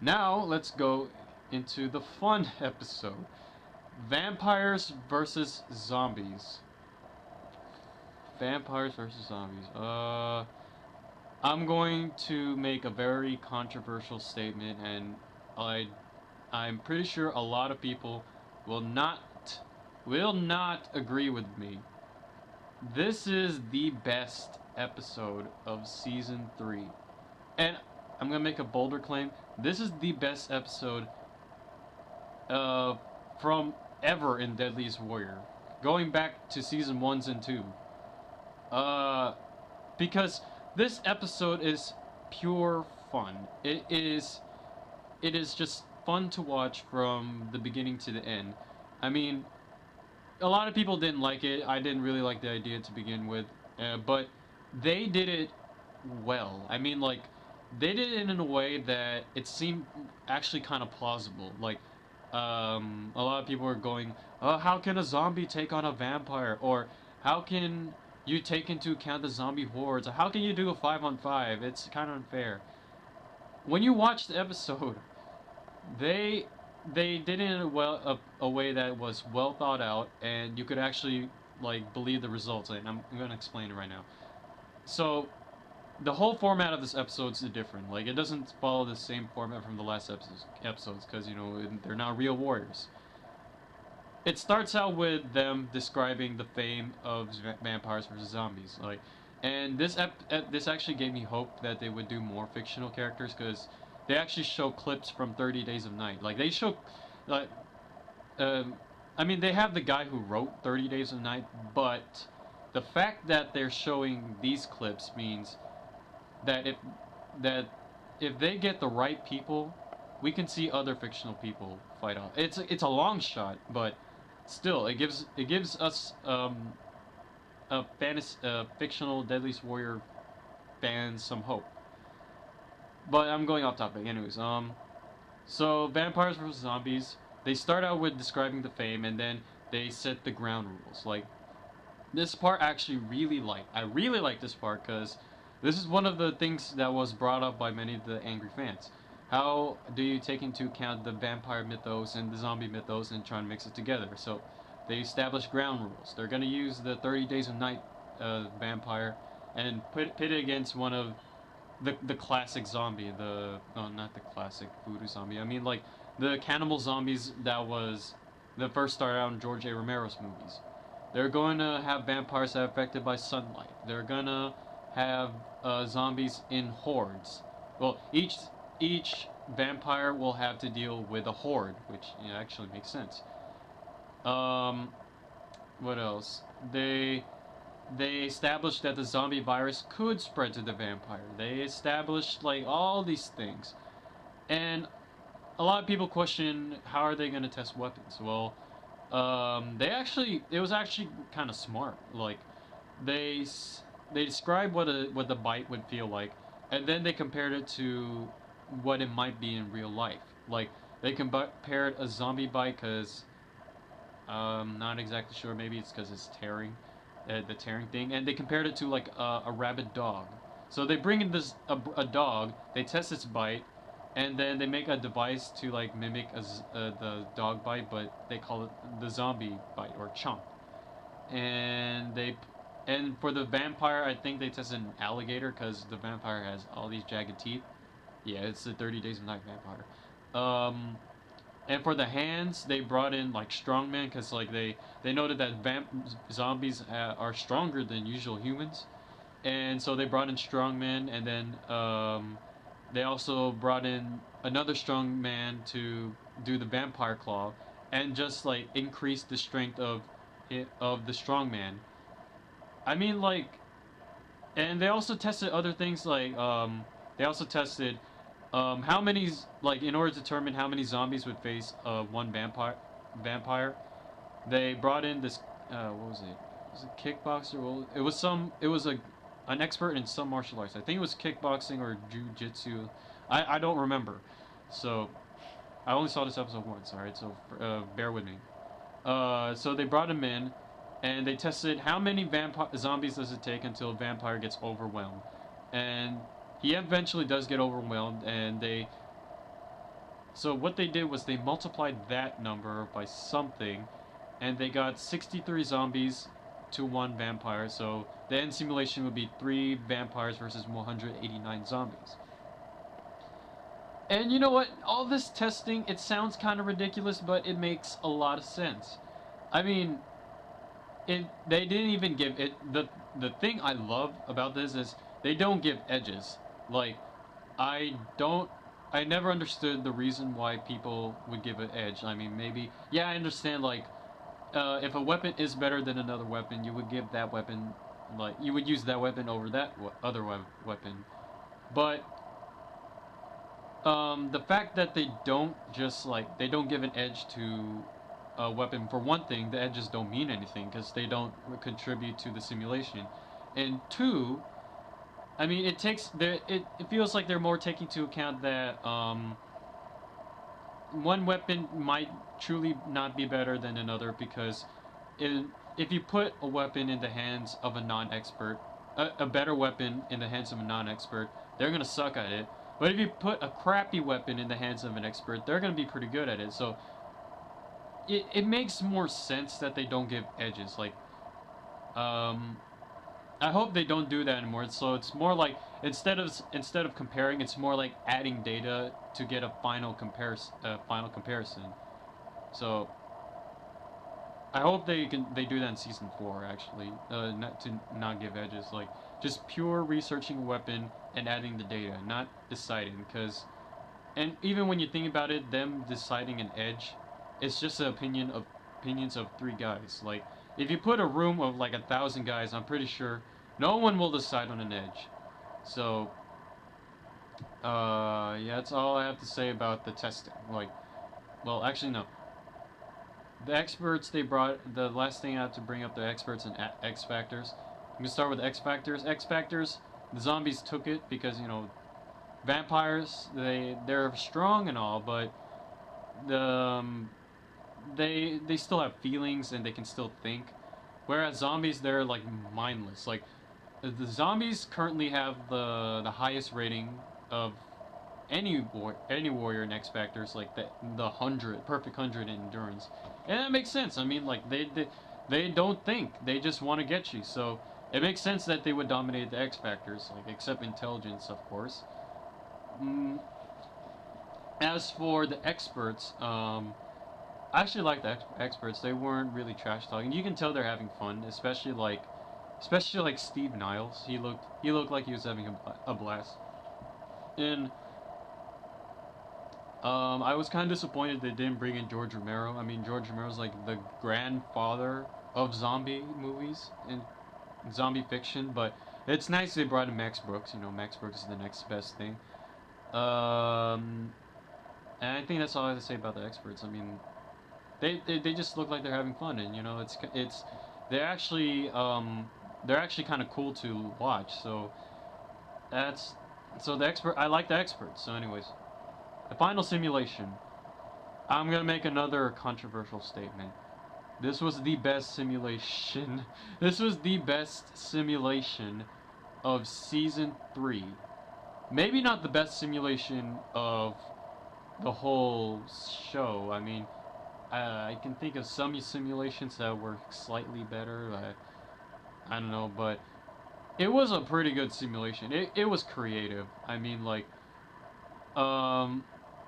Now let's go into the fun episode. Vampires versus zombies. Vampires versus zombies. I'm going to make a very controversial statement, and I'm pretty sure a lot of people will not agree with me. This is the best episode of season 3. And I'm gonna make a bolder claim. This is the best episode from ever in Deadliest Warrior. Going back to season 1s and 2. Because this episode is pure fun. It is just fun to watch from the beginning to the end. I mean, a lot of people didn't like it. I didn't really like the idea to begin with, but they did it well. I mean, like, they did it in a way that it seemed actually kind of plausible. Like, a lot of people are going, how can a zombie take on a vampire? Or, how can you take into account the zombie hordes? Or, how can you do a 5-on-5? It's kind of unfair. When you watch the episode, they did it in a way that was well thought out, and you could actually, like, believe the results. And I'm gonna explain it right now. So, the whole format of this episode is different. Like, it doesn't follow the same format from the last episodes, because, you know, they're not real warriors. It starts out with them describing the fame of vampires versus zombies, like, and this actually gave me hope that they would do more fictional characters, because they actually show clips from 30 Days of Night. Like, they show, like, I mean, they have the guy who wrote 30 Days of Night, but the fact that they're showing these clips means that if they get the right people, we can see other fictional people fight off. It's a long shot, but still, it gives us a fictional Deadliest Warrior fans some hope. But I'm going off topic, anyways. So vampires versus zombies. They start out with describing the fame, and then they set the ground rules. Like, this part I actually really like. I really like this part because this is one of the things that was brought up by many of the angry fans. How do you take into account the vampire mythos and the zombie mythos and try and mix it together? So they establish ground rules. They're going to use the 30 Days of Night vampire and pit it against one of the classic zombie. Not the classic voodoo zombie. I mean, like, the cannibal zombies that first started out in George A. Romero's movies. They're going to have vampires that are affected by sunlight. They're going to have zombies in hordes. Well, each vampire will have to deal with a horde, which, you know, actually makes sense. What else? They established that the zombie virus could spread to the vampire. They established, like, all these things. And a lot of people question, how are they going to test weapons? Well, it was actually kind of smart. Like, they described what the bite would feel like, and then they compared it to what it might be in real life. Like, they compared a zombie bite because not exactly sure. Maybe it's because it's tearing, the tearing thing, and they compared it to, like, a rabid dog. So they bring in a dog, they test its bite, and then they make a device to, like, mimic the dog bite, but they call it the zombie bite, or chomp. And for the vampire, I think they tested an alligator because the vampire has all these jagged teeth. Yeah, it's the 30 Days of Night vampire. And for the hands, they brought in, like, strongmen because, like, they noted that zombies are stronger than usual humans, and so they brought in strongmen, and then they also brought in another strongman to do the vampire claw, and just, like, increase the strength of the strongman. I mean, like, and they also tested other things, like, they also tested how many, like, in order to determine how many zombies would face one vampire, they brought in this, what was it? Was it kickboxer? Well, it was an expert in some martial arts. I think it was kickboxing or jiu-jitsu. I don't remember. So, I only saw this episode once, alright? So, bear with me. So they brought him in, and they tested how many zombies does it take until a vampire gets overwhelmed. And he eventually does get overwhelmed, and So what they did was they multiplied that number by something, and they got 63 zombies to 1 vampire. So the end simulation would be 3 vampires versus 189 zombies. And you know what? All this testing, it sounds kind of ridiculous, but it makes a lot of sense. I mean, they didn't even give it the thing I love about this is they don't give edges. Like I don't I never understood the reason why people would give an edge. I mean, maybe yeah, I understand like if a weapon is better than another weapon, you would give that weapon like you would use that weapon over that other weapon. But the fact that they don't just like they don't give an edge to a weapon for one thing, the edges don't mean anything because they don't contribute to the simulation, and two, I mean it feels like they're more taking into account that one weapon might truly not be better than another because if you put a weapon in the hands of a non-expert, a better weapon in the hands of a non-expert, they're gonna suck at it. But if you put a crappy weapon in the hands of an expert, they're gonna be pretty good at it. So it makes more sense that they don't give edges. Like, I hope they don't do that anymore. So it's more like instead of comparing, it's more like adding data to get a final comparison. So I hope they do that in season 4 actually. Not give edges, like just pure researching a weapon and adding the data, not deciding. And even when you think about it, them deciding an edge, it's just the opinions of 3 guys. Like if you put a room of like 1,000 guys, I'm pretty sure no one will decide on an edge. So yeah, that's all I have to say about the testing. Like, well, actually no. The experts they brought, the last thing I have to bring up, the experts and X Factors. I'm gonna start with X Factors. X Factors, the zombies took it because, you know, vampires, they're strong and all, but the they still have feelings and they can still think. Whereas zombies, they're like mindless. Like the zombies currently have the highest rating of any warrior in X Factors, like the perfect 100 in endurance, and that makes sense. I mean, like they don't think, they just want to get you. So it makes sense that they would dominate the X Factors, like except intelligence, of course. As for the experts, I actually like the experts. They weren't really trash talking. You can tell they're having fun, especially like Steve Niles. He looked like he was having a blast. And I was kind of disappointed they didn't bring in George Romero. I mean, George Romero's like the grandfather of zombie movies and zombie fiction, but it's nice they brought in Max Brooks. You know, Max Brooks is the next best thing. And I think that's all I have to say about the experts. I mean, they just look like they're having fun, and you know, it's they're actually kind of cool to watch. So that's the expert. I like the experts. So, anyways. The final simulation. I'm gonna make another controversial statement. This was the best simulation. This was the best simulation of season 3. Maybe not the best simulation of the whole show. I mean, I can think of some simulations that were slightly better. I don't know, but it was a pretty good simulation. It was creative. I mean, like,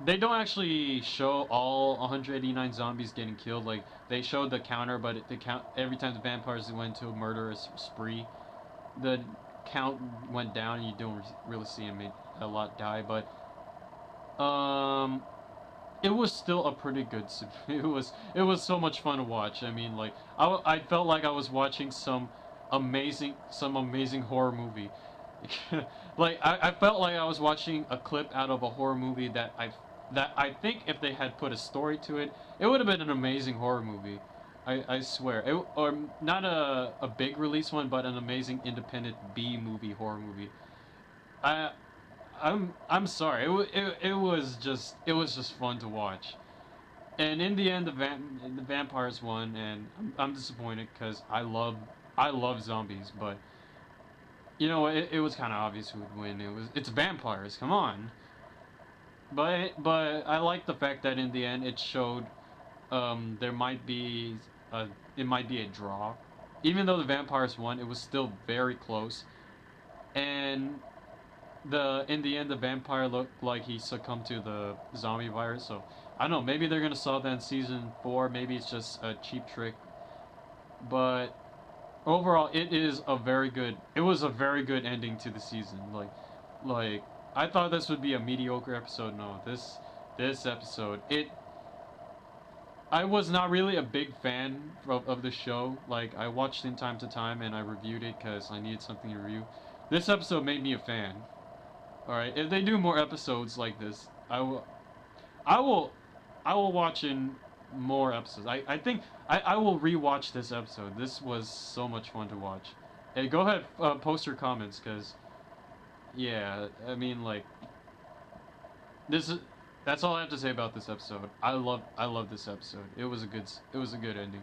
they don't actually show all 189 zombies getting killed. Like, they showed the counter, but the count every time the vampires went to a murderous spree, the count went down, and you don't really see a lot die. But it was still a pretty good. It was so much fun to watch. I mean, like I felt like I was watching some amazing horror movie. Like I felt like I was watching a clip out of a horror movie that I think if they had put a story to it, it would have been an amazing horror movie. I swear. Or not a big release one, but an amazing independent B movie horror movie. I'm sorry. It was just fun to watch. And in the end, the vampires won, and I'm disappointed because I love zombies, but you know it was kind of obvious who would win. It's vampires. Come on. but I like the fact that in the end it showed there might be a it might be a draw. Even though the vampires won, it was still very close. And in the end the vampire looked like he succumbed to the zombie virus. So I don't know, maybe they're gonna solve that in season 4, maybe it's just a cheap trick. But overall it was a very good ending to the season. Like I thought this would be a mediocre episode. No, this episode, I was not really a big fan of the show. Like, I watched it time to time and I reviewed it because I needed something to review. This episode made me a fan. Alright, if they do more episodes like this, I will, I will watch in more episodes. I think I will rewatch this episode. This was so much fun to watch. Hey, go ahead, post your comments, because, yeah, I mean, like, this is, that's all I have to say about this episode. I love this episode. It was a good ending.